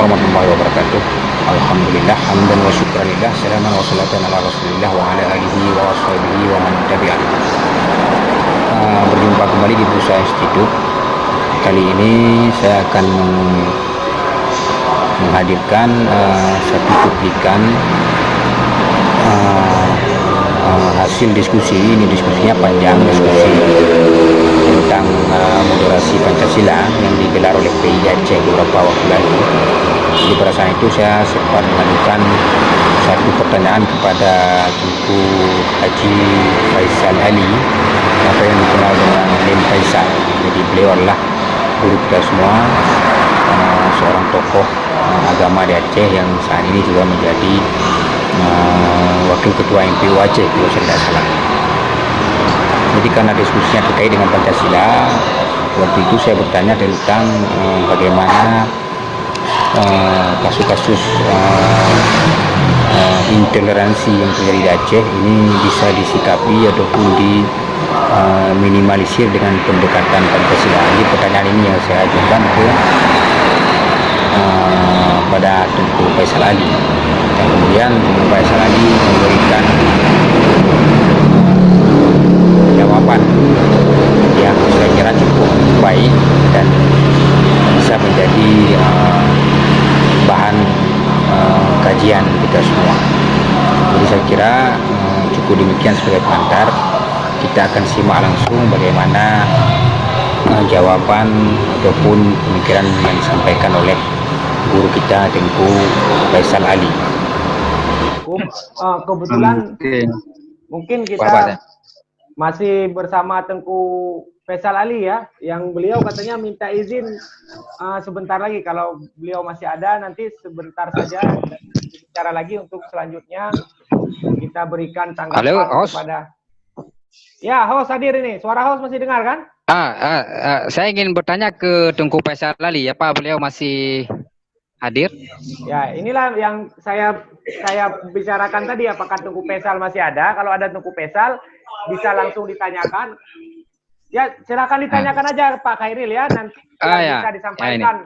warahmatullahi wabarakatuh. Alhamdulillah, hamdan wa syukranillah, salaman wa salatan ala rasulillah wa ala alihi wa washabihi wa man tabi'ah. Berjumpa kembali di Bursa Institute. Kali ini saya akan menghadirkan satu cuplikan hasil diskusi. Ini diskusinya panjang, diskusi tentang moderasi Pancasila yang digelar oleh PI Aceh beberapa waktu lalu. Jadi pada saat itu saya sempat mengajukan satu pertanyaan kepada Tunku Haji Faisal Ali atau yang dikenal dengan Lim Faisal. Jadi beliau adalah guru kita semua, seorang tokoh agama di Aceh yang saat ini juga menjadi wakil ketua MPU Aceh kalau saya tidak salah. Jadi karena diskusinya terkait dengan Pancasila, waktu itu saya bertanya tentang bagaimana kasus-kasus intoleransi yang terjadi di Aceh ini bisa disikapi ataupun diminimalisir dengan pendekatan Pancasila. Jadi pertanyaan ini yang saya ajukan pada Tunku Faisal Ali, dan kemudian Tunku Faisal Ali memberikan jawaban yang saya kira cukup baik dan bisa menjadi bahan kajian kita semua. Jadi saya kira cukup demikian sebagai pengantar. Kita akan simak langsung bagaimana jawaban ataupun pemikiran yang disampaikan oleh guru kita Tunku Faisal Ali. Kebetulan mungkin kita masih bersama Tunku Faisal Ali ya, yang beliau katanya minta izin sebentar lagi. Kalau beliau masih ada, nanti sebentar saja bicara lagi untuk selanjutnya kita berikan tanggapan kepada. Ya, host hadir ini. Suara host masih dengar kan? Saya ingin bertanya ke Tunku Faisal Ali, apa beliau masih hadir? Ya, inilah yang saya bicarakan tadi, apakah Tunku Faisal masih ada? Kalau ada Tunku Faisal, bisa langsung ditanyakan. Ya, silakan ditanyakan aja Pak Khairil ya, nanti bisa disampaikan.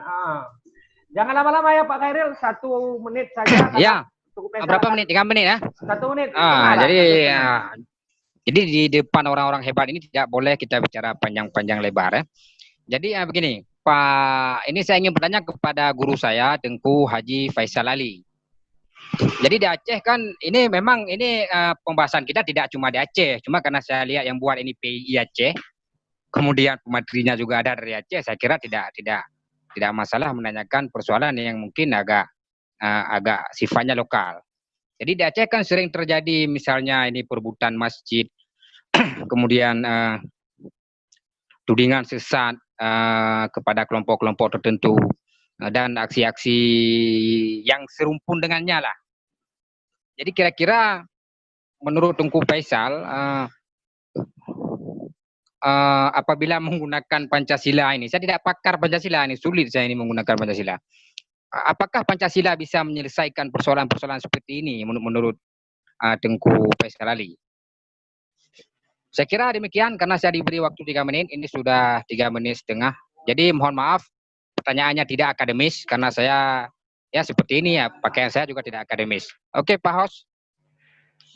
Jangan lama-lama ya Pak Khairil, 1 menit saja. Ya, berapa menit? 3 menit ya? 1 menit. Jadi di depan orang-orang hebat ini tidak boleh kita bicara panjang-panjang lebar ya. Jadi begini, Pak, ini saya ingin bertanya kepada guru saya, Tunku Haji Faisal Ali. Jadi di Aceh kan ini memang pembahasan kita tidak cuma di Aceh, cuma karena saya lihat yang buat ini PI Aceh, kemudian pematerinya juga ada dari Aceh, saya kira tidak masalah menanyakan persoalan yang mungkin agak sifatnya lokal. Jadi di Aceh kan sering terjadi misalnya ini perebutan masjid, kemudian tudingan sesat kepada kelompok-kelompok tertentu dan aksi-aksi yang serumpun dengannya lah. Jadi kira-kira menurut Tunku Faisal, apabila menggunakan Pancasila ini, saya tidak pakar Pancasila ini, sulit saya ini menggunakan Pancasila. Apakah Pancasila bisa menyelesaikan persoalan-persoalan seperti ini menurut Tunku Faisal Ali? Saya kira demikian karena saya diberi waktu 3 menit, ini sudah 3 menit setengah. Jadi mohon maaf pertanyaannya tidak akademis karena saya ya seperti ini ya, pakaian saya juga tidak akademis. Oke Pak Host.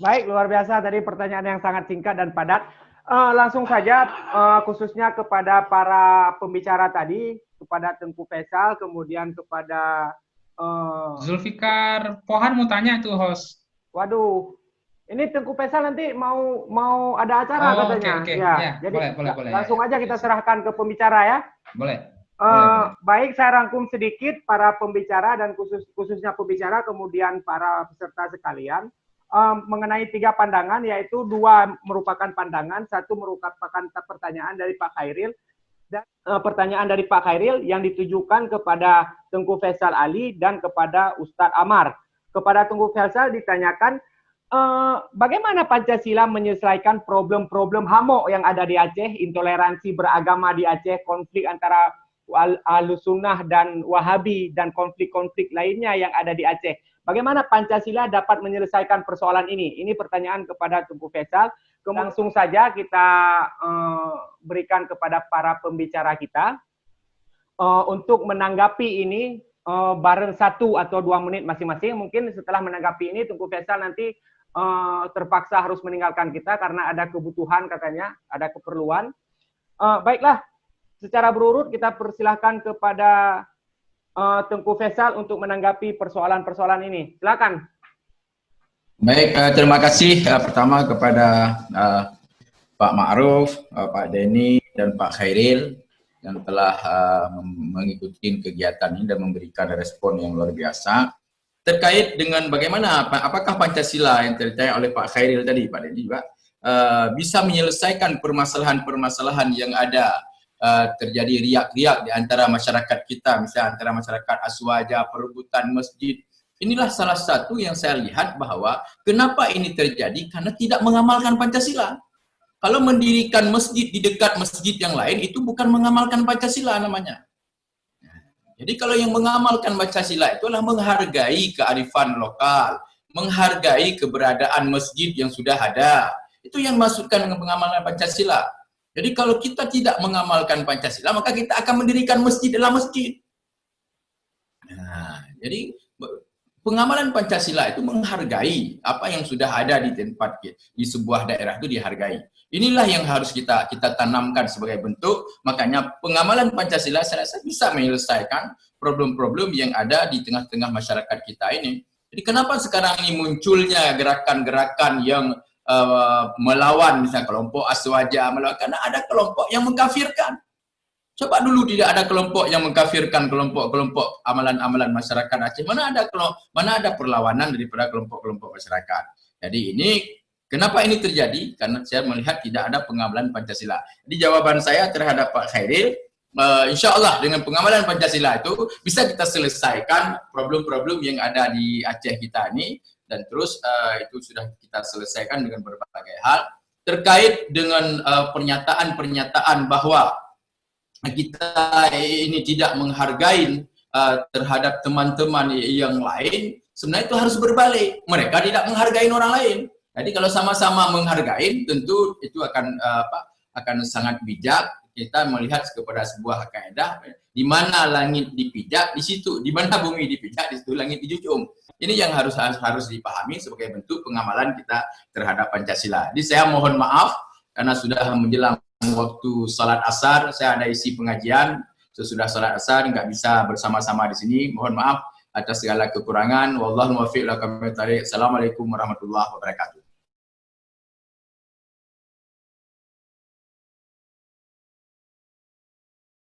Baik, luar biasa tadi pertanyaan yang sangat singkat dan padat. Langsung saja khususnya kepada para pembicara tadi, kepada Tunku Faisal, kemudian kepada Zulfikar Pohan mau tanya tuh host. Waduh, ini Tunku Faisal nanti mau ada acara katanya. Okay. Ya, jadi boleh, langsung aja kita serahkan ke pembicara ya. Boleh. Baik, saya rangkum sedikit para pembicara dan khususnya pembicara, kemudian para peserta sekalian. Mengenai 3 pandangan, yaitu 2 merupakan pandangan, 1 merupakan pertanyaan dari Pak Khairil, dan pertanyaan dari Pak Khairil yang ditujukan kepada Tunku Faisal Ali dan kepada Ustadz Amar. Kepada Tunku Faisal ditanyakan, bagaimana Pancasila menyelesaikan problem-problem hamok yang ada di Aceh, intoleransi beragama di Aceh, konflik antara Ahlus Sunnah dan Wahabi, dan konflik-konflik lainnya yang ada di Aceh. Bagaimana Pancasila dapat menyelesaikan persoalan ini? Ini pertanyaan kepada Tunku Faisal. Langsung saja kita berikan kepada para pembicara kita untuk menanggapi ini bareng 1 atau 2 menit masing-masing. Mungkin setelah menanggapi ini Tengku Faisal nanti terpaksa harus meninggalkan kita karena ada kebutuhan katanya, ada keperluan. Baiklah, secara berurut kita persilahkan kepada Tengku Faisal untuk menanggapi persoalan-persoalan ini. Silakan. Baik, terima kasih pertama kepada Pak Ma'ruf, Pak Denny, dan Pak Khairil yang telah mengikuti kegiatan ini dan memberikan respon yang luar biasa terkait dengan bagaimana apakah Pancasila yang ditanya oleh Pak Khairil tadi, Pak Denny juga bisa menyelesaikan permasalahan-permasalahan yang ada terjadi riak-riak di antara masyarakat kita, misalnya antara masyarakat Aswaja, perebutan masjid. Inilah salah satu yang saya lihat bahwa kenapa ini terjadi karena tidak mengamalkan Pancasila. Kalau mendirikan masjid di dekat masjid yang lain itu bukan mengamalkan Pancasila namanya. Jadi kalau yang mengamalkan Pancasila itu adalah menghargai kearifan lokal, menghargai keberadaan masjid yang sudah ada. Itu yang dimaksudkan dengan mengamalkan Pancasila. Jadi kalau kita tidak mengamalkan Pancasila, maka kita akan mendirikan masjid dalam masjid. Nah, jadi pengamalan Pancasila itu menghargai apa yang sudah ada di tempat di sebuah daerah itu dihargai. Inilah yang harus kita tanamkan sebagai bentuk. Makanya pengamalan Pancasila saya rasa bisa menyelesaikan problem-problem yang ada di tengah-tengah masyarakat kita ini. Jadi kenapa sekarang ini munculnya gerakan-gerakan yang melawan misalnya kelompok Aswaja, melawan karena ada kelompok yang mengkafirkan. Coba dulu tidak ada kelompok yang mengkafirkan kelompok-kelompok amalan-amalan masyarakat Aceh. Mana ada perlawanan daripada kelompok-kelompok masyarakat. Jadi ini, kenapa ini terjadi? Karena saya melihat tidak ada pengamalan Pancasila. Jadi jawaban saya terhadap Pak Khairil, insya Allah dengan pengamalan Pancasila itu bisa kita selesaikan problem-problem yang ada di Aceh kita ini. Dan terus itu sudah kita selesaikan dengan berbagai hal. Terkait dengan pernyataan-pernyataan bahwa kita ini tidak menghargai terhadap teman-teman yang lain, sebenarnya itu harus berbalik. Mereka tidak menghargai orang lain. Jadi kalau sama-sama menghargai, tentu itu akan sangat bijak. Kita melihat kepada sebuah kaidah, di mana langit dipijak, di situ, di mana bumi dipijak, di situ langit dijunjung. Ini yang harus dipahami sebagai bentuk pengamalan kita terhadap Pancasila. Jadi saya mohon maaf karena sudah menjelang waktu salat asar, saya ada isi pengajian, sesudah salat asar nggak bisa bersama-sama di sini. Mohon maaf atas segala kekurangan. Wallahu muwaffiq. Assalamualaikum warahmatullahi wabarakatuh.